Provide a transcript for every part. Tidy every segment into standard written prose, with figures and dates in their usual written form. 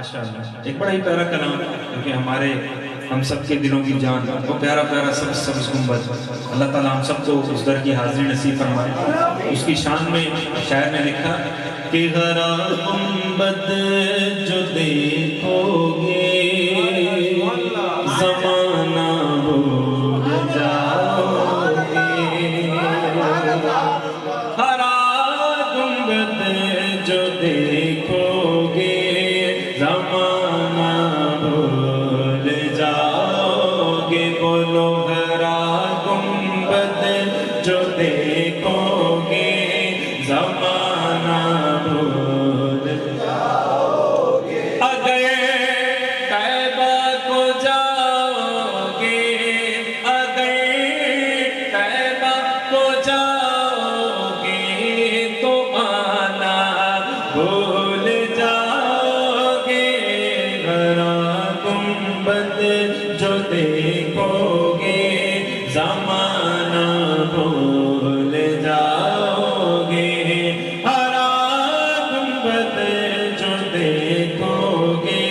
ماشاءاللہ ایک بڑا ہی پیارا کلام کیونکہ ہمارے ہم سب کے دلوں کی جان وہ پیارا پیارا سبز گنبد اللہ تعالیٰ ہم سب کو اس در کی حاضری نصیب فرمائے. اس کی شان میں شاعر نے لکھا کہ ہرا گنبد جو دیکھو گے زمانہ بھول جاؤ گے. ہرا گنبد جو دیکھو گے زمانہ بھول جاؤ گے. بولو ہرا گنبد جو دیکھو گے زمانہ بھول جاؤ گے. اگر طیبہ کو جاؤ گے اگر طیبہ کو جاؤ گے تو آنا بھول جاؤ گے. ہرا گنبد جو دیکھو گے زمانہ بھول جاؤ گے. ہرا گنبد جو دیکھو گے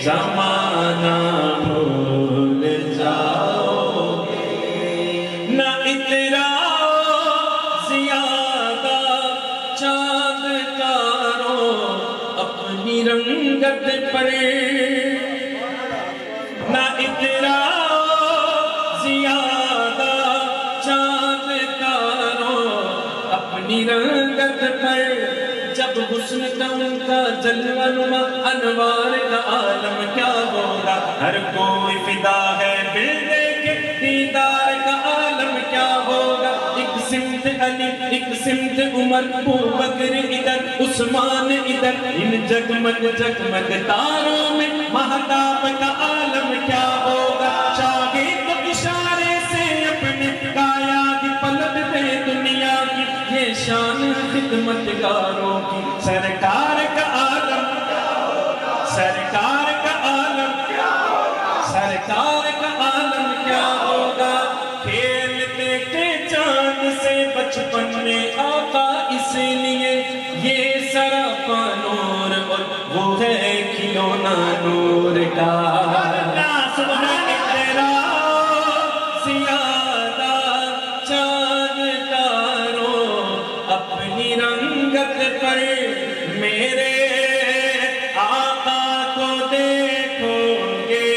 زمانہ بھول جاؤ گے. نہ اتراؤ زیادہ چاند تاروں اپنی رنگت پر. نہ اتراؤ زیادہ چاند تاروں اپنی رنگت پر. جب حسن کا ان کا جلوہ نما انوار کا عالم کیا ہوگا. ہر کوئی فدا ہے دل دیکھے دیدار کا عالم کیا ہوگا. ایک سمت علی ایک سمت عمر ابوبکر ادھر عثمان ادھر ان جگمگ جگمگ تاروں میں مہتاب کا عالم کیا ہوگا. چاہے تو اشارے سے اپنے کایا کی پلٹ دے دنیا کی. یہ شان خدمت گاروں کی. سرکار کا عالم سرکار کا عالم سرکار کا عالم کیا ہوگا. کھیلتے تھے چاند سے بچپن میں آقا اس لیے یہ سراپا نور اور وہ ہے کھلونا نور کا. زیادہ چاند تاروں اپنی رنگت پر میرے آقا کو دیکھو گے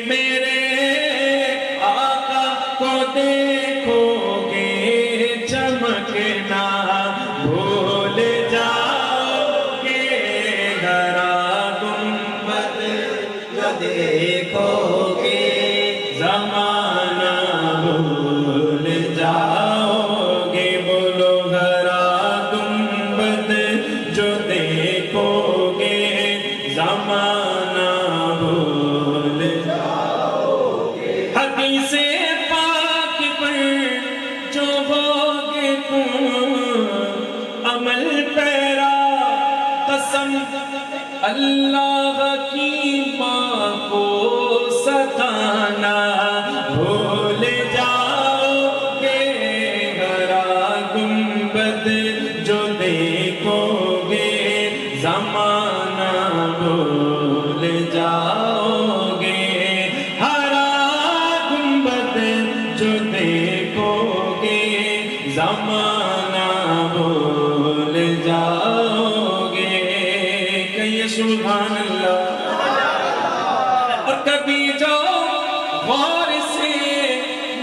میرے آقا کو دیکھو گے چمکنا بھول جاؤ گے. ہرا گنبد جو دیکھو گے زمانہ بھول جاؤ گے. بولو ہرا گنبد جو دیکھو گے زمانہ بھول جاؤ گے. حدیث پاک پر جو ہوگے تم عمل پیرا قسم اللہ کی ماں کو ستانا بھول جاؤ گے. ہرا گنبد جو دیکھو گے زمانہ بھول جاؤ گے. ہرا گنبد جو دیکھو گے زمانہ بھول جاؤ گے. کہیے سبحان اللہ. اور کبھی جو غور سے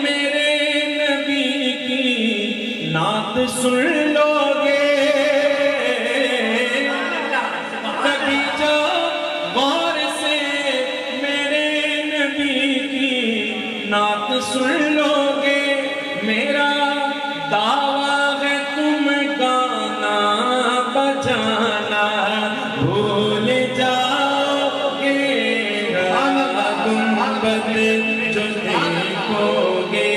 میرے نبی کی نعت سن لو گے. کبھی جو غور سے میرے نبی کی نعت سن لو گے. میرا دعویٰ ہے تم گانا بجانا بھول جاؤ گے. ہرا گنبد جو دیکھو گے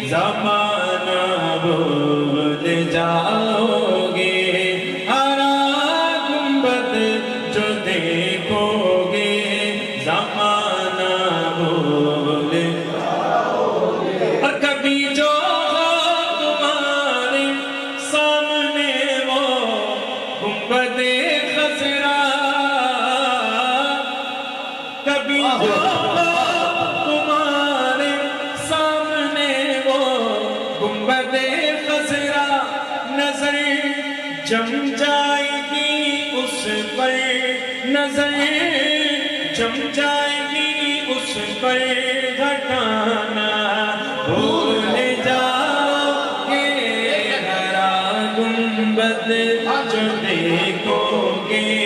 زمانہ بھول جاؤ گے. ہرا گنبد جو دیکھو گے زمانہ بھول جاؤ گے. اور کبھی جو تمہارے سامنے وہ گنبد خضرا خضرا نظر جم جائے گی اس پر، نظر جم جائے گی اس پر، گھٹانا بھول جاؤ گے ہرا گنبد جو دیکھو گے